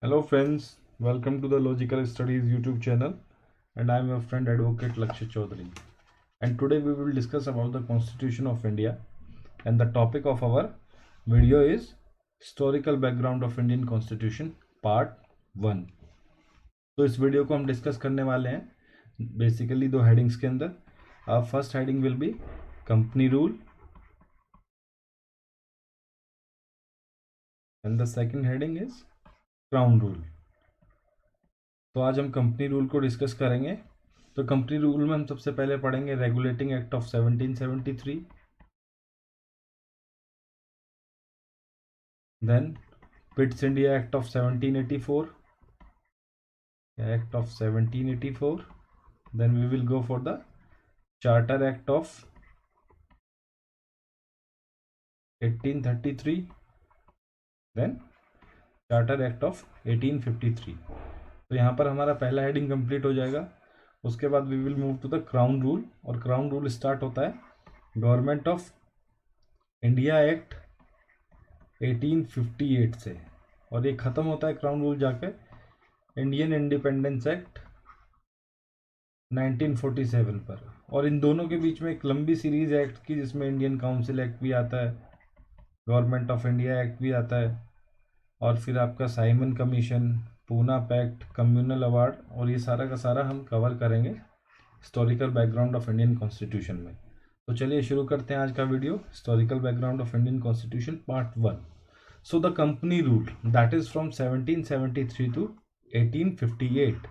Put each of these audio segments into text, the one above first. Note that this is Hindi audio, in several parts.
Hello friends, welcome to the Logical Studies YouTube channel, and I am your friend Advocate Lakshya Chaudhary. And today we will discuss about the Constitution of India, and the topic of our video is historical background of Indian Constitution Part 1. तो इस वीडियो को हम डिस्कस करने वाले हैं बेसिकली दो हेडिंग्स के अंदर. First heading will be company rule and the second heading is crown rule. तो आज हम कंपनी रूल को डिस्कस करेंगे. तो कंपनी रूल में हम सबसे पहले पढ़ेंगे regulating act of 1773, then Pitt's India act of 1784, act of 1784, then we will go for the charter act of 1833, then charter act of 1853. तो यहाँ पर हमारा पहला हेडिंग कंप्लीट हो जाएगा. उसके बाद we will move to the crown rule, और क्राउन रूल स्टार्ट होता है गवर्नमेंट ऑफ इंडिया एक्ट 1858 से, और ये ख़त्म होता है क्राउन रूल जाकर इंडियन इंडिपेंडेंस एक्ट 1947 पर. और इन दोनों के बीच में एक लंबी सीरीज एक्ट की जिसमें इंडियन काउंसिल एक्ट भी आता है, गवर्नमेंट ऑफ इंडिया एक्ट भी आता है, और फिर आपका Simon commission, Poona pact, communal award, और ये सारा का सारा हम कवर करेंगे historical background of Indian constitution में. तो चलिए शुरू करते हैं आज का video, historical background of Indian constitution part 1. So the company rule that is from 1773 to 1858.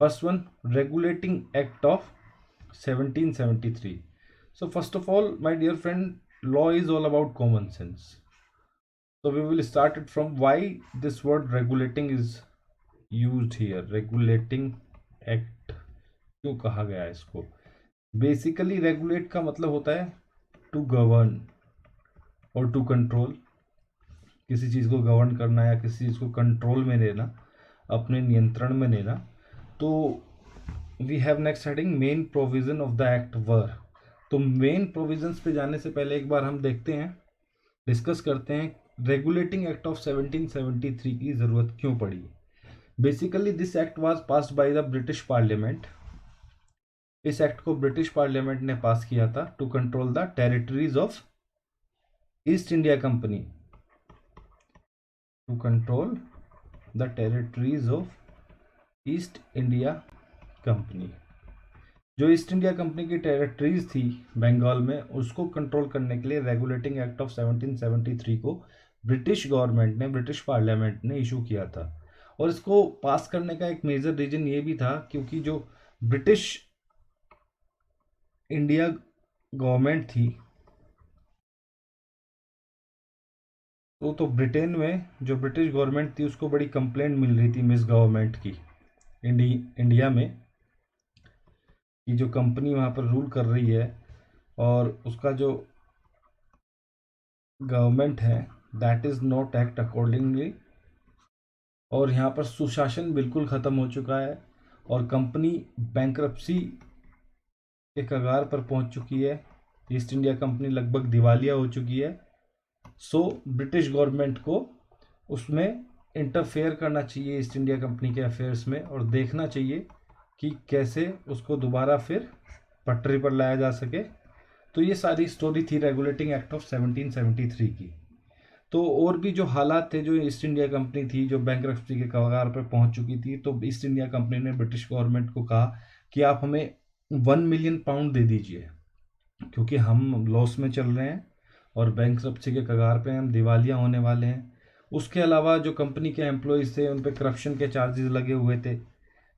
First one, regulating act of 1773. So first of all, my dear friend, law is all about common sense. So we will start it from why this word regulating is used here. Regulating act क्यों कहा गया है इसको? बेसिकली रेगुलेट का मतलब होता है टू गवर्न और टू कंट्रोल. किसी चीज़ को गवर्न करना या किसी चीज़ को कंट्रोल में लेना, अपने नियंत्रण में लेना. तो we have next heading main provision of the act were. तो मेन प्रोविजंस पे जाने से पहले एक बार हम देखते हैं, डिस्कस करते हैं रेगुलेटिंग एक्ट ऑफ 1773 की ज़रूरत क्यों पड़ी. Basically this act was passed by the British parliament. इस एक्ट को ब्रिटिश पार्लियामेंट ने पास किया था to control the territories of East India company, to control the territories of East India company. जो ईस्ट इंडिया कंपनी की टेरिटरीज थी बंगाल में, उसको कंट्रोल करने के लिए रेगुलेटिंग एक्ट ऑफ 1773 को ब्रिटिश गवर्नमेंट ने, ब्रिटिश पार्लियामेंट ने इशू किया था. और इसको पास करने का एक मेजर रीजन ये भी था क्योंकि जो ब्रिटिश इंडिया गवर्नमेंट थी, तो ब्रिटेन में जो ब्रिटिश गवर्नमेंट थी उसको बड़ी कंप्लेंट मिल रही थी मिस गवर्नमेंट की इंडिया में, कि जो कंपनी वहाँ पर रूल कर रही है और उसका जो गवर्नमेंट है that is not act accordingly. और यहाँ पर सुशासन बिल्कुल ख़त्म हो चुका है और कंपनी बैंक्रप्सी के कगार पर पहुँच चुकी है. ईस्ट इंडिया कंपनी लगभग दिवालिया हो चुकी है. सो ब्रिटिश गवर्नमेंट को उसमें इंटरफेयर करना चाहिए ईस्ट इंडिया कंपनी के अफेयर्स में, और देखना चाहिए कि कैसे उसको दोबारा फिर पटरी पर लाया जा सके. तो ये सारी स्टोरी थी रेगुलेटिंग एक्ट ऑफ 1773 की. तो और भी जो हालात थे, जो ईस्ट इंडिया कंपनी थी जो बैंक्रप्सी के कगार पर पहुंच चुकी थी, तो ईस्ट इंडिया कंपनी ने ब्रिटिश गवर्नमेंट को कहा कि आप हमें 1 मिलियन पाउंड दे दीजिए क्योंकि हम लॉस में चल रहे हैं और बैंक्रप्सी के कगार पे हम दिवालिया होने वाले हैं. उसके अलावा जो कंपनी के एम्प्लॉयज़ थे उन पे करप्शन के चार्जेस लगे हुए थे,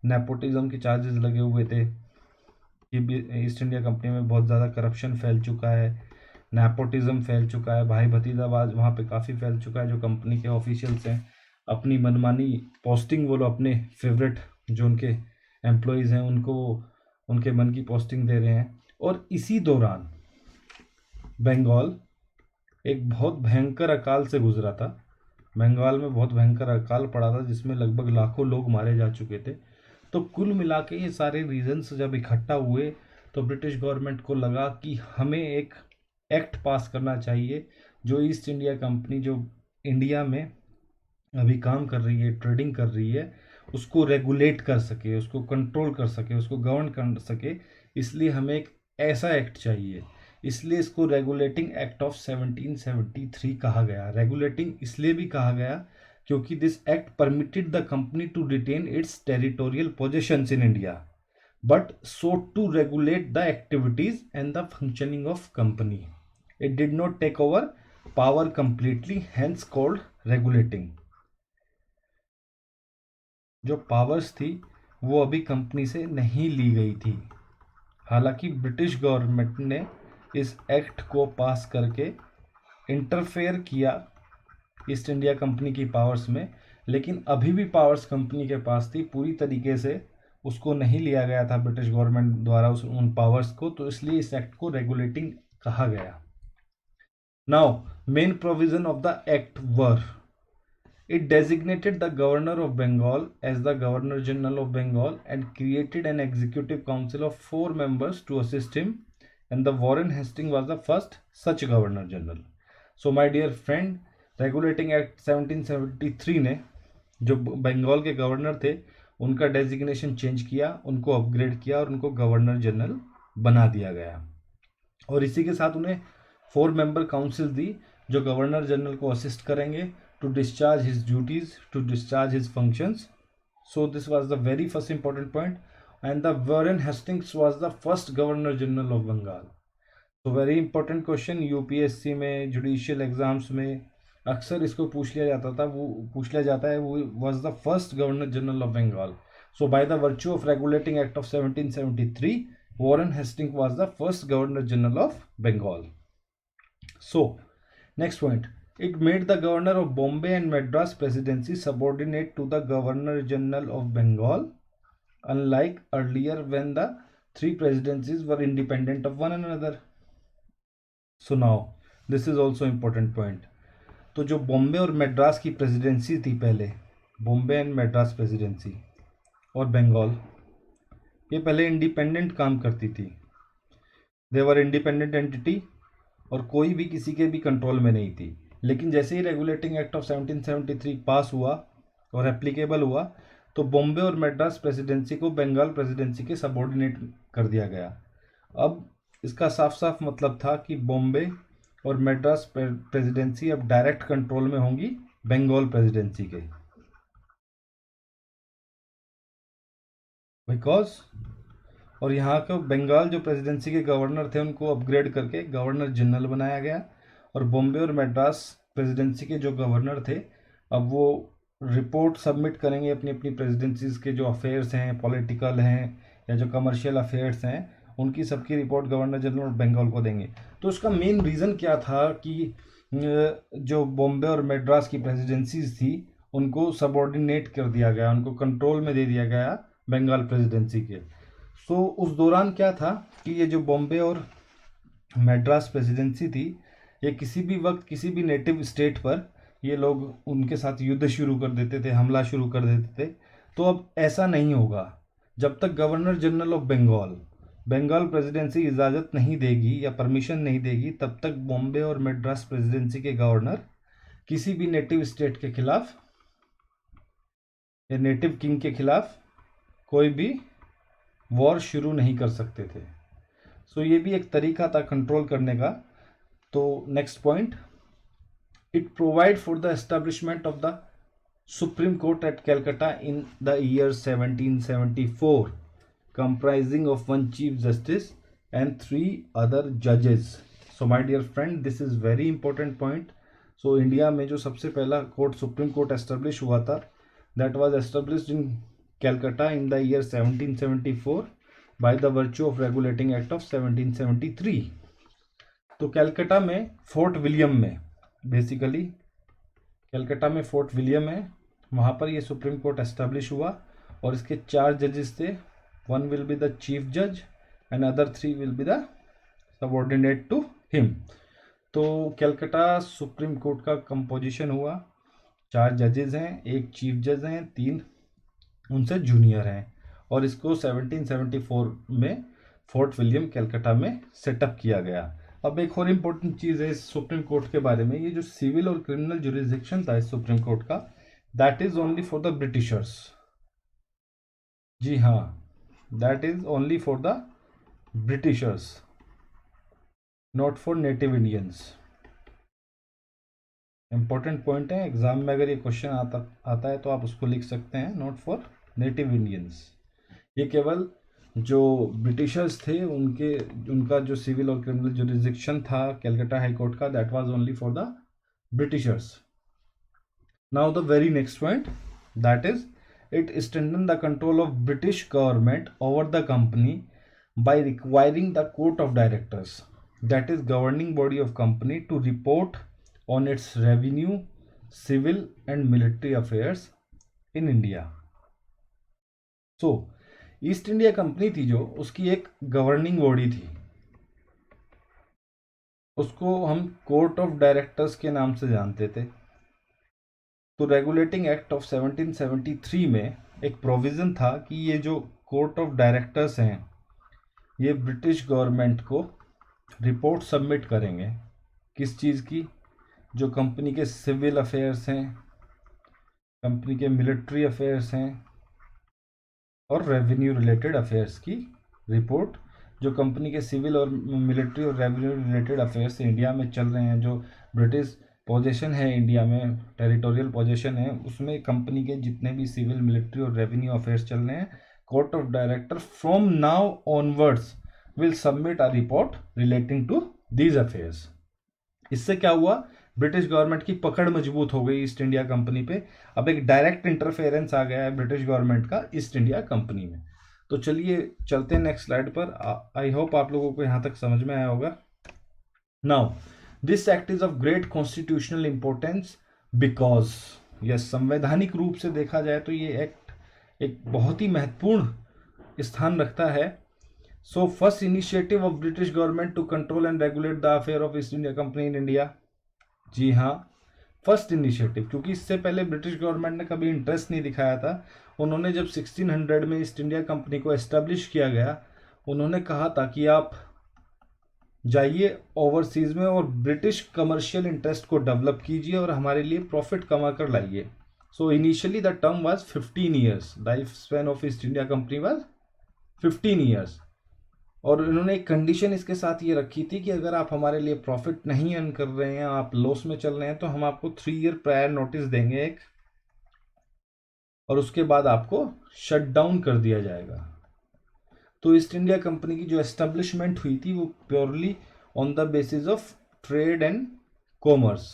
नेपोटिज्म के चार्जेस लगे हुए थे. ये भी ईस्ट इंडिया कंपनी में बहुत ज़्यादा करप्शन फैल चुका है, नेपोटिज्म फैल चुका है, भाई भतीजावाद वहाँ पे काफ़ी फैल चुका है. जो कंपनी के ऑफिशियल्स हैं अपनी मनमानी पोस्टिंग, वो लोग अपने फेवरेट जो उनके एम्प्लॉयज़ हैं उनको उनके मन की पोस्टिंग दे रहे हैं. और इसी दौरान बंगाल एक बहुत भयंकर अकाल से गुजरा था. बंगाल में बहुत भयंकर अकाल पड़ा था जिसमें लगभग लाखों लोग मारे जा चुके थे. तो कुल मिला के ये सारे रीजंस जब इकट्ठा हुए तो ब्रिटिश गवर्नमेंट को लगा कि हमें एक एक्ट पास करना चाहिए जो ईस्ट इंडिया कंपनी जो इंडिया में अभी काम कर रही है, ट्रेडिंग कर रही है, उसको रेगुलेट कर सके, उसको कंट्रोल कर सके, उसको गवर्न कर सके, इसलिए हमें एक ऐसा एक्ट चाहिए। इसलिए इसको रेगुलेटिंग एक्ट ऑफ 1773 कहा गया। रेगुलेटिंग इसलिए भी कहा गया क्योंकि this act permitted the company to retain its territorial possessions in India but sought to regulate the activities and the functioning of company. It did not take over power completely, hence called regulating. जो पावर्स थी वो अभी कंपनी से नहीं ली गई थी। हालांकि ब्रिटिश गवर्नमेंट ने इस एक्ट को पास करके इंटरफेयर किया ईस्ट इंडिया कंपनी की पावर्स में, लेकिन अभी भी पावर्स कंपनी के पास थी। पूरी तरीके से उसको नहीं लिया गया था ब्रिटिश गवर्नमेंट द्वारा उन पावर्स को, तो इसलिए इस एक्ट को रेगुलेटिंग कहा गया। Now main provision of the act were, it designated the governor of Bengal as the governor general of Bengal and created an executive council of 4 members to assist him, and the Warren Hasting was the first such governor general. So my dear friend, regulating act 1773 ने जो बंगाल के गवर्नर थे उनका डेजिग्नेशन चेंज किया, उनको अपग्रेड किया और उनको गवर्नर जनरल बना दिया गया। और इसी के साथ उन्हें 4 member काउंसिल दी जो गवर्नर जनरल को असिस्ट करेंगे to discharge his duties, to discharge his functions. So this was the very first important point, and the Warren Hastings was the first governor general of Bengal. तो वेरी इंपॉर्टेंट क्वेश्चन, यूपीएससी में, जुडिशियल एग्जाम्स में अक्सर इसको पूछ लिया जाता था, वो पूछ लिया जाता है, वो was the first governor general of Bengal. So by the virtue of regulating act of 1773, Warren Hasting was the first governor general of Bengal. So next point, it made the governor of Bombay and Madras presidency subordinate to the governor general of Bengal, unlike earlier when the 3 presidencies were independent of one another. So now this is also important point. तो जो बॉम्बे और मद्रास की प्रेसिडेंसी थी पहले, बॉम्बे एंड मद्रास प्रेसिडेंसी और बंगाल, ये पहले इंडिपेंडेंट काम करती थी। दे वर इंडिपेंडेंट एंटिटी और कोई भी किसी के भी कंट्रोल में नहीं थी। लेकिन जैसे ही रेगुलेटिंग एक्ट ऑफ 1773 पास हुआ और एप्लीकेबल हुआ, तो बॉम्बे और मद्रास प्रेसिडेंसी को बंगाल प्रेसिडेंसी के सबऑर्डिनेट कर दिया गया। अब इसका साफ साफ मतलब था कि बॉम्बे और मद्रास प्रेसिडेंसी अब डायरेक्ट कंट्रोल में होंगी बंगाल प्रेसिडेंसी के, बिकॉज और यहाँ का बंगाल जो प्रेसिडेंसी के गवर्नर थे उनको अपग्रेड करके गवर्नर जनरल बनाया गया, और बॉम्बे और मद्रास प्रेसिडेंसी के जो गवर्नर थे अब वो रिपोर्ट सबमिट करेंगे अपनी अपनी प्रेसिडेंसीज के जो अफेयर्स हैं, पॉलिटिकल हैं या जो कमर्शियल अफेयर्स हैं, उनकी सबकी रिपोर्ट गवर्नर जनरल और बंगाल को देंगे। तो उसका मेन रीज़न क्या था कि जो बॉम्बे और मद्रास की प्रेसिडेंसीज थी उनको सबऑर्डिनेट कर दिया गया, उनको कंट्रोल में दे दिया गया बंगाल प्रेसिडेंसी के। सो उस दौरान क्या था कि ये जो बॉम्बे और मद्रास प्रेसिडेंसी थी, ये किसी भी वक्त किसी भी नेटिव स्टेट पर ये लोग उनके साथ युद्ध शुरू कर देते थे, हमला शुरू कर देते थे। तो अब ऐसा नहीं होगा। जब तक governor general of Bengal presidency इजाज़त नहीं देगी या परमिशन नहीं देगी, तब तक बॉम्बे और मद्रास प्रेसिडेंसी के गवर्नर किसी भी नेटिव स्टेट के खिलाफ या नेटिव किंग के खिलाफ कोई भी वॉर शुरू नहीं कर सकते थे। सो ये भी एक तरीका था कंट्रोल करने का। तो next point, it provide for the establishment of the supreme court at Calcutta in the year 1774, comprising of 1 chief justice and 3 other judges. So my dear friend, this is very important point. So India में जो सबसे पहला कोर्ट सुप्रीम कोर्ट एस्टेब्लिश हुआ था, that was established in Calcutta in the year 1774 by the virtue of regulating act of 1773. तो कैलकाटा में फोर्ट विलियम में, बेसिकली कैलकाटा में फोर्ट विलियम है, वहाँ पर ये सुप्रीम कोर्ट एस्टेब्लिश हुआ और इसके 4 जजेस थे। One will be the chief judge and other 3 will be the subordinate to him. तो कैलकाटा सुप्रीम कोर्ट का कंपोजिशन हुआ, 4 जजेस हैं, 1 चीफ जज हैं, 3 उनसे जूनियर हैं, और इसको 1774 में फोर्ट विलियम कैलकाटा में सेटअप किया गया। अब एक और इम्पोर्टेंट चीज़ है इस सुप्रीम कोर्ट के बारे में, ये जो सिविल और क्रिमिनल जुरिसडिक्शन था इस सुप्रीम कोर्ट का, that is only for the Britishers. जी हाँ, that is only for the Britishers, not for native Indians. Important point है, एग्जाम में अगर ये क्वेश्चन आता है तो आप उसको लिख सकते हैं, नॉट फॉर नेटिव इंडियंस। ये केवल जो ब्रिटिशर्स थे उनका जो सिविल और क्रिमिनल जुरिस्डिक्शन था कैलकाटा हाई कोर्ट का, that was only for the Britishers. Now the very next point, that is it strengthened the control of British government over the company by requiring the court of directors, that is governing body of company, to report on its revenue, civil and military affairs in India. So east India company थी जो, उसकी एक गवर्निंग बॉडी थी, उसको हम कोर्ट ऑफ डायरेक्टर्स के नाम से जानते थे। तो रेगुलेटिंग एक्ट ऑफ 1773 में एक प्रोविज़न था कि ये जो कोर्ट ऑफ डायरेक्टर्स हैं ये ब्रिटिश गवर्नमेंट को रिपोर्ट सबमिट करेंगे। किस चीज़ की? जो कंपनी के सिविल अफेयर्स हैं, कंपनी के मिलिट्री अफेयर्स हैं और रेवेन्यू रिलेटेड अफेयर्स की रिपोर्ट। जो कंपनी के सिविल और मिलिट्री और रेवेन्यू रिलेटेड अफेयर्स इंडिया में चल रहे हैं, जो ब्रिटिश पोजीशन है इंडिया में, टेरिटोरियल पोजीशन है, उसमें कंपनी के जितने भी सिविल, मिलिट्री और रेवेन्यू अफेयर्स चल रहे हैं, court of director from now onwards will submit a report relating to these affairs. इससे क्या हुआ? ब्रिटिश गवर्नमेंट की पकड़ मजबूत हो गई ईस्ट इंडिया कंपनी पे। अब एक डायरेक्ट इंटरफेरेंस आ गया है ब्रिटिश गवर्नमेंट का ईस्ट इंडिया कंपनी में। तो चलिए चलते हैं नेक्स्ट स्लाइड पर। आई होप आप लोगों को यहाँ तक समझ में आया होगा। Now this act is of great constitutional importance because, yes, संवैधानिक रूप से देखा जाए तो ये एक्ट एक बहुत ही महत्वपूर्ण स्थान रखता है। So first initiative of British government to control and regulate the affair of East India company in India. जी हाँ, फर्स्ट इनिशिएटिव, क्योंकि इससे पहले ब्रिटिश गवर्नमेंट ने कभी इंटरेस्ट नहीं दिखाया था। उन्होंने जब 1600 में ईस्ट इंडिया कंपनी को एस्टेब्लिश किया गया, उन्होंने कहा था कि आप जाइए ओवरसीज में और ब्रिटिश कमर्शियल इंटरेस्ट को डेवलप कीजिए और हमारे लिए प्रॉफिट कमा कर लाइए। So initially the term was 15 years, life span of East India company was 15 years. और इन्होंने एक कंडीशन इसके साथ ये रखी थी कि अगर आप हमारे लिए प्रॉफिट नहीं अर्न कर रहे हैं, आप लॉस में चल रहे हैं, तो हम आपको 3 ईयर प्रायर नोटिस देंगे एक, और उसके बाद आपको शट डाउन कर दिया जाएगा। तो ईस्ट इंडिया कंपनी की जो एस्टेब्लिशमेंट हुई थी वो purely on the basis of trade and commerce.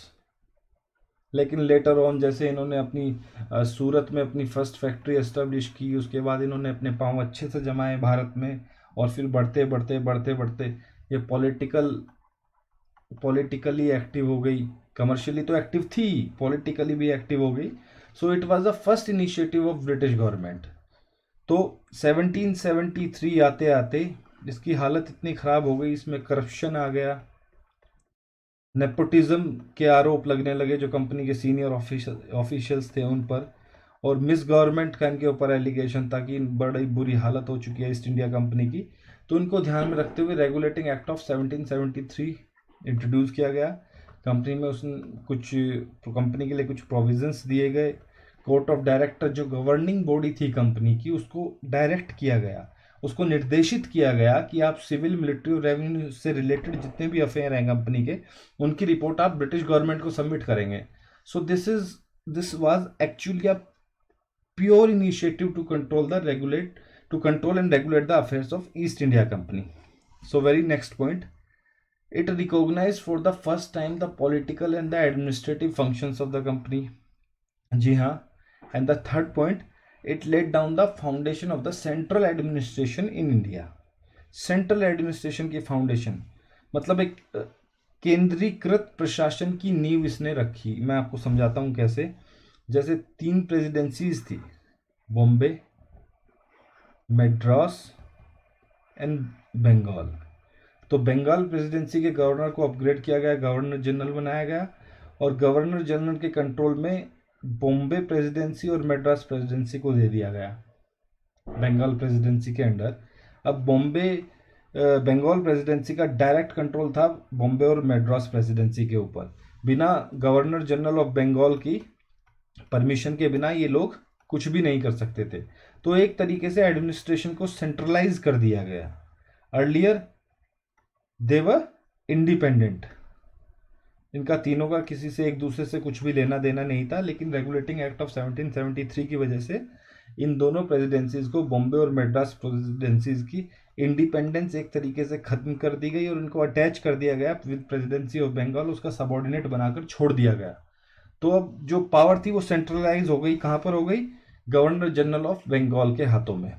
लेकिन लेटर ऑन जैसे इन्होंने अपनी सूरत में अपनी फर्स्ट फैक्ट्री एस्टेब्लिश की, उसके बाद इन्होंने अपने पांव अच्छे से जमाए भारत में, और फिर बढ़ते बढ़ते बढ़ते बढ़ते ये पॉलिटिकली एक्टिव हो गई। कमर्शियली तो एक्टिव थी, पॉलिटिकली भी एक्टिव हो गई। So it was the first initiative of British government. तो 1773 आते आते इसकी हालत इतनी ख़राब हो गई, इसमें करप्शन आ गया, नेपोटिज्म के आरोप लगने लगे जो कंपनी के सीनियर ऑफिशियल्स थे उन पर, और मिस गवर्नमेंट का इनके ऊपर एलिगेशन था कि बड़ी बुरी हालत हो चुकी है ईस्ट इंडिया कंपनी की। तो इनको ध्यान में रखते हुए रेगुलेटिंग एक्ट ऑफ 1773 इंट्रोड्यूस किया गया। कंपनी में उसने कंपनी के लिए कुछ प्रोविजंस दिए गए। कोर्ट ऑफ डायरेक्टर जो गवर्निंग बॉडी थी कंपनी की, उसको डायरेक्ट किया गया, उसको निर्देशित किया गया कि आप सिविल, मिलिट्री और रेवेन्यू से रिलेटेड जितने भी अफेयर हैं कंपनी के, उनकी रिपोर्ट आप ब्रिटिश गवर्नमेंट को सबमिट करेंगे। So this was actually a pure initiative to control and regulate the affairs of East India company. So very next point, it recognized for the first time the political and the administrative functions of the company. जी हाँ, and the third point, it laid down the foundation of the central administration in India. Central administration की फाउंडेशन मतलब एक केंद्रीकृत प्रशासन की नींव इसने रखी। मैं आपको समझाता हूँ कैसे। जैसे 3 प्रेसिडेंसीज थी, बॉम्बे, मद्रास एंड बंगाल। तो बंगाल प्रेसिडेंसी के गवर्नर को अपग्रेड किया गया, गवर्नर जनरल बनाया गया, और गवर्नर जनरल के कंट्रोल में बॉम्बे प्रेसिडेंसी और मद्रास प्रेसिडेंसी को दे दिया गया बंगाल प्रेसिडेंसी के अंडर। अब बंगाल प्रेसिडेंसी का डायरेक्ट कंट्रोल था बॉम्बे और मद्रास प्रेसिडेंसी के ऊपर, बिना गवर्नर जनरल ऑफ बंगाल की परमिशन के बिना ये लोग कुछ भी नहीं कर सकते थे। तो एक तरीके से एडमिनिस्ट्रेशन को सेंट्रलाइज कर दिया गया। अर्लियर दे वर इंडिपेंडेंट, इनका तीनों का किसी से एक दूसरे से कुछ भी लेना देना नहीं था, लेकिन रेगुलेटिंग एक्ट ऑफ 1773 की वजह से इन दोनों प्रेसिडेंसीज को, बॉम्बे और मद्रास प्रेसिडेंसीज की इंडिपेंडेंस एक तरीके से खत्म कर दी गई और इनको अटैच कर दिया गया विद प्रेसिडेंसी ऑफ बंगाल, उसका सबऑर्डिनेट बनाकर छोड़ दिया गया। तो अब जो पावर थी वो सेंट्रलाइज हो गई, कहाँ पर हो गई? गवर्नर जनरल ऑफ बंगाल के हाथों में।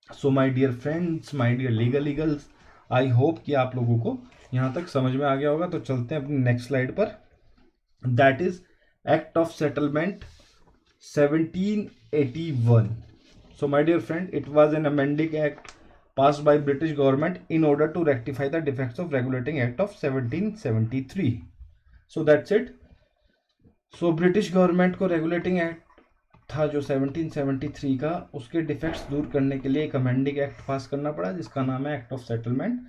So my dear friends, my dear legal eagles, I hope कि आप लोगों को यहाँ तक समझ में आ गया होगा। तो चलते हैं अपनी नेक्स्ट स्लाइड पर। That is act of settlement 1781. So my dear friend, it was an amending act passed by British government in order to rectify the defects of regulating act of 1773. So that's it. So British government को regulating act था जो 1773 का, उसके डिफेक्ट्स दूर करने के लिए एक अमेंडिंग एक्ट पास करना पड़ा जिसका नाम है act of settlement,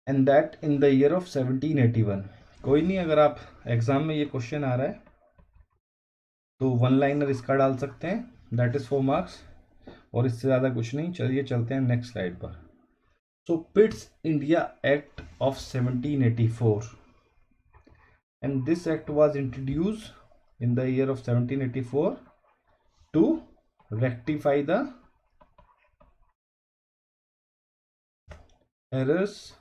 and that in the year of 1781. कोई नहीं, अगर आप एग्जाम में ये क्वेश्चन आ रहा है तो वन लाइनर इसका डाल सकते हैं, दैट इज 4 मार्क्स, और इससे ज़्यादा कुछ नहीं। चलिए चलते हैं नेक्स्ट स्लाइड पर। So Pitt's India act of 1784, and this act was introduced in the year of 1784 to rectify the errors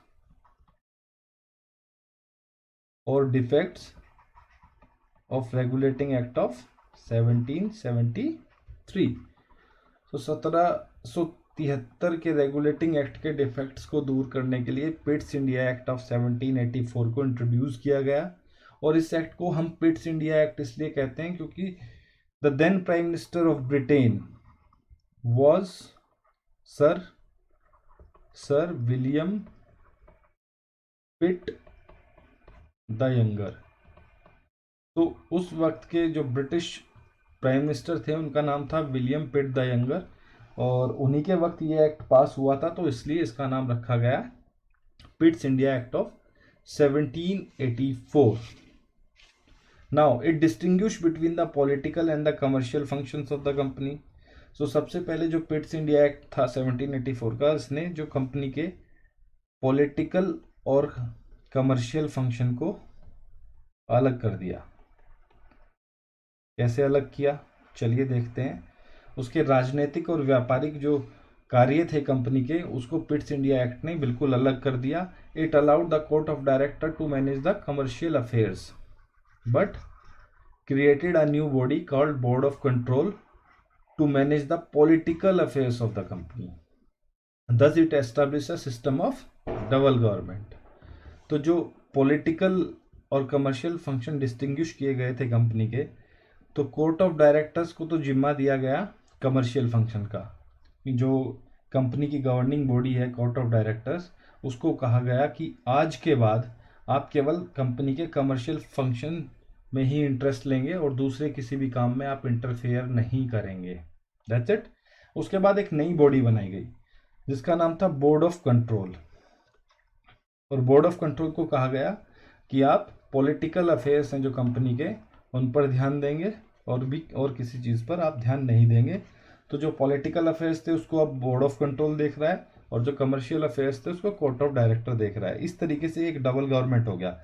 और defects of regulating act of 1773. तो 1773 के रेगुलेटिंग एक्ट के डिफेक्ट्स को दूर करने के लिए पिट्स इंडिया एक्ट ऑफ 1784 को इंट्रोड्यूस किया गया। और इस एक्ट को हम पिट्स इंडिया एक्ट इसलिए कहते हैं क्योंकि the then prime minister of Britain was sir William Pitt the younger. तो उस वक्त के जो ब्रिटिश प्राइम मिनिस्टर थे उनका नाम था विलियम पिट द यंगर, और उन्हीं के वक्त ये एक्ट पास हुआ था, तो इसलिए इसका नाम रखा गया Pitt's India act of 1784. Now it distinguish between the political and the commercial functions of the company. So सबसे पहले जो पिट्स इंडिया एक्ट था 1784 का, इसने जो कंपनी के पॉलिटिकल और कमर्शियल फंक्शन को अलग कर दिया। कैसे अलग किया, चलिए देखते हैं। उसके राजनीतिक और व्यापारिक जो कार्य थे कंपनी के, उसको पिट्स इंडिया एक्ट ने बिल्कुल अलग कर दिया. It allowed the court of director to manage the commercial affairs but created a new body called Board of Control to manage the political affairs of the company. Thus it established a system of double government. तो जो पॉलिटिकल और कमर्शियल फंक्शन डिस्टिंग्विश किए गए थे कंपनी के, तो कोर्ट ऑफ डायरेक्टर्स को तो जिम्मा दिया गया कमर्शियल फंक्शन का. जो कंपनी की गवर्निंग बॉडी है कोर्ट ऑफ डायरेक्टर्स, उसको कहा गया कि आज के बाद आप केवल कंपनी के कमर्शियल फंक्शन में ही इंटरेस्ट लेंगे और दूसरे किसी भी काम में आप इंटरफेयर नहीं करेंगे. That's it. उसके बाद एक नई बॉडी बनाई गई जिसका नाम था बोर्ड ऑफ कंट्रोल. और बोर्ड ऑफ कंट्रोल को कहा गया कि आप पॉलिटिकल अफेयर्स हैं जो कंपनी के, उन पर ध्यान देंगे और किसी चीज़ पर आप ध्यान नहीं देंगे. तो जो पॉलिटिकल अफेयर्स थे उसको अब बोर्ड ऑफ कंट्रोल देख रहा है और जो कमर्शियल अफेयर्स थे उसको कोर्ट ऑफ डायरेक्टर देख रहा है. इस तरीके से एक डबल गवर्नमेंट हो गया.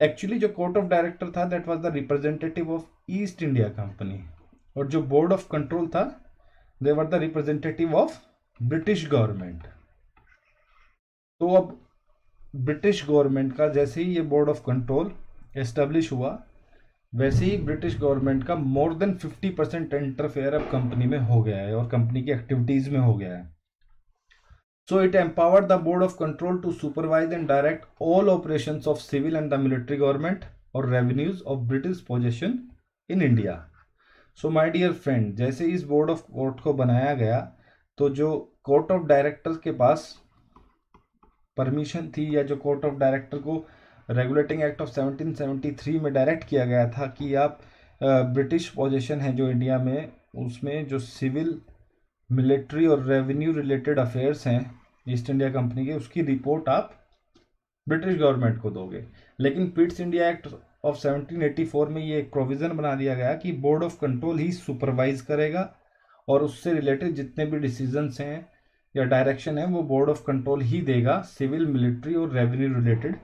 एक्चुअली जो कोर्ट ऑफ डायरेक्टर था that was the representative of East India company, और जो बोर्ड ऑफ कंट्रोल था they were the representative of British government. तो अब ब्रिटिश गवर्नमेंट का जैसे ही ये बोर्ड ऑफ कंट्रोल एस्टेब्लिश हुआ, वैसे ही ब्रिटिश गवर्नमेंट का मोर देन 50% इंटरफेयर अब कंपनी में हो गया है और कंपनी की एक्टिविटीज में हो गया है. So it empowered the board of control to supervise and direct all operations of civil and the military government or revenues of British possession in India. So my dear friend, जैसे इस बोर्ड ऑफ कोर्ट को बनाया गया, तो जो कोर्ट ऑफ डायरेक्टर के पास परमिशन थी, या जो कोर्ट ऑफ डायरेक्टर को रेगुलेटिंग एक्ट ऑफ 1773 में डायरेक्ट किया गया था कि आप ब्रिटिश पोजेशन है जो इंडिया में, उसमें जो सिविल, मिलिट्री और रेवेन्यू रिलेटेड अफेयर्स हैं ईस्ट इंडिया कंपनी के, उसकी रिपोर्ट आप ब्रिटिश गवर्नमेंट को दोगे. लेकिन पिट्स इंडिया एक्ट ऑफ 1784 में ये एक प्रोविज़न बना दिया गया कि board of control he supervise करेगा और उससे रिलेटेड जितने भी डिसीजंस हैं या डायरेक्शन है वो बोर्ड ऑफ कंट्रोल ही देगा। सिविल, मिलिट्री और रेवेन्यू रिलेटेड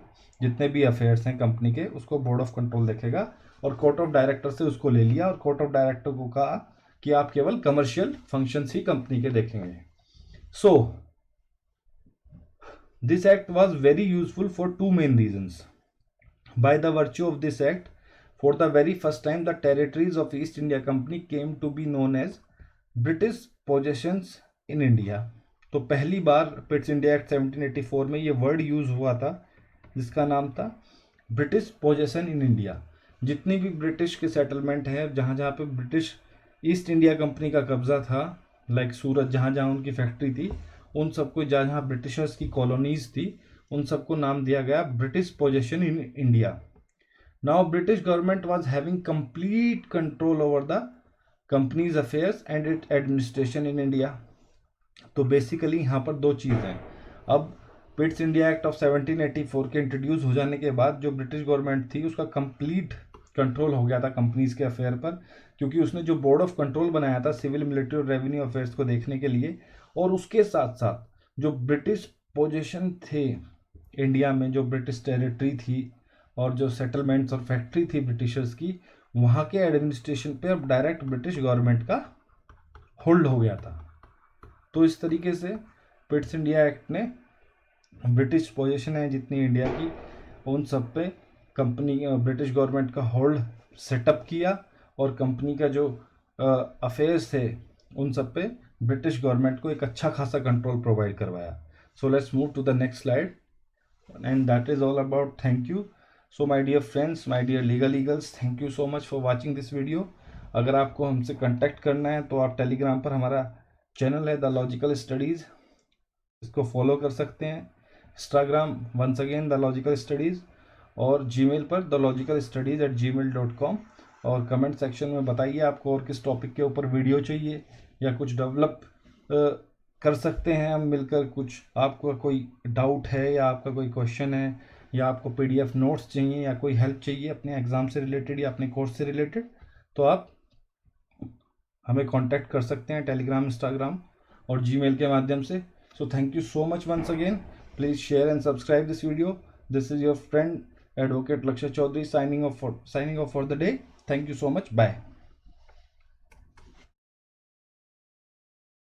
जितने भी अफेयर्स हैं कंपनी के उसको बोर्ड ऑफ कंट्रोल देखेगा। और कोर्ट ऑफ डायरेक्टर से उसको ले लिया और कोर्ट ऑफ डायरेक्टर को कहा कि आप केवल कमर्शियल फंक्शंस ही कंपनी के देखेंगे। So this act was very useful for two main reasons. By the virtue of this act, for the very first time the territories of East India company came to be known as British possessions in India. तो पहली बार पिट्स इंडिया एक्ट 1784 में ये वर्ड यूज हुआ था जिसका नाम था ब्रिटिश पोजेशन इन इंडिया। जितनी भी ब्रिटिश के सेटलमेंट है जहाँ जहाँ पे ब्रिटिश ईस्ट इंडिया कंपनी का कब्जा था, लाइक सूरत जहाँ जहाँ उनकी फैक्ट्री थी, उन सबको जहाँ जहाँ ब्रिटिशर्स की कॉलोनीज थी उन सबको नाम दिया गया British possession in India. Now British government was having complete control over the companies affairs and it administration in India. तो बेसिकली यहाँ पर दो चीज़ हैं। अब पिट्स इंडिया एक्ट ऑफ 1784 के इंट्रोड्यूस हो जाने के बाद जो ब्रिटिश गवर्नमेंट थी उसका कंप्लीट कंट्रोल हो गया था कंपनीज के अफेयर पर, क्योंकि उसने जो बोर्ड ऑफ कंट्रोल बनाया था सिविल, मिलिट्री और रेवेन्यू अफेयर्स को देखने के लिए। और उसके साथ साथ जो ब्रिटिश पोजीशन थे इंडिया में, जो ब्रिटिश टेरिटरी थी और जो सेटलमेंट्स और फैक्ट्री थी ब्रिटिशर्स की, वहाँ के एडमिनिस्ट्रेशन पे अब डायरेक्ट ब्रिटिश गवर्नमेंट का होल्ड हो गया था। तो इस तरीके से पिट्स इंडिया एक्ट ने ब्रिटिश पोजीशन है जितनी इंडिया की उन सब पे कंपनी ब्रिटिश गवर्नमेंट का होल्ड सेटअप किया और कंपनी का जो अफेयर्स थे उन सब पे ब्रिटिश गवर्नमेंट को एक अच्छा खासा कंट्रोल प्रोवाइड करवाया। So let's move to the next slide and that is all about thank you. So my dear friends, my dear legal eagles, thank you so much for watching this video. अगर आपको हमसे कांटेक्ट करना है तो आप टेलीग्राम पर हमारा चैनल है द लॉजिकल स्टडीज़, इसको फॉलो कर सकते हैं। Instagram once again the logical studies और जीमेल पर thelogicalstudies@gmail.com। और कमेंट सेक्शन में बताइए आपको और किस टॉपिक के ऊपर वीडियो चाहिए या कुछ डेवलप कर सकते हैं हम मिलकर। कुछ आपका कोई डाउट है या आपका कोई क्वेश्चन है या आपको PDF नोट्स चाहिए या कोई हेल्प चाहिए अपने एग्ज़ाम से रिलेटेड या अपने कोर्स से रिलेटेड, तो आप हमें कांटेक्ट कर सकते हैं टेलीग्राम, इंस्टाग्राम और जीमेल के माध्यम से। So thank you so much once again. Please share and subscribe this video. This is your friend Advocate Lakshya Chaudhary signing off for the day. Thank you so much. Bye.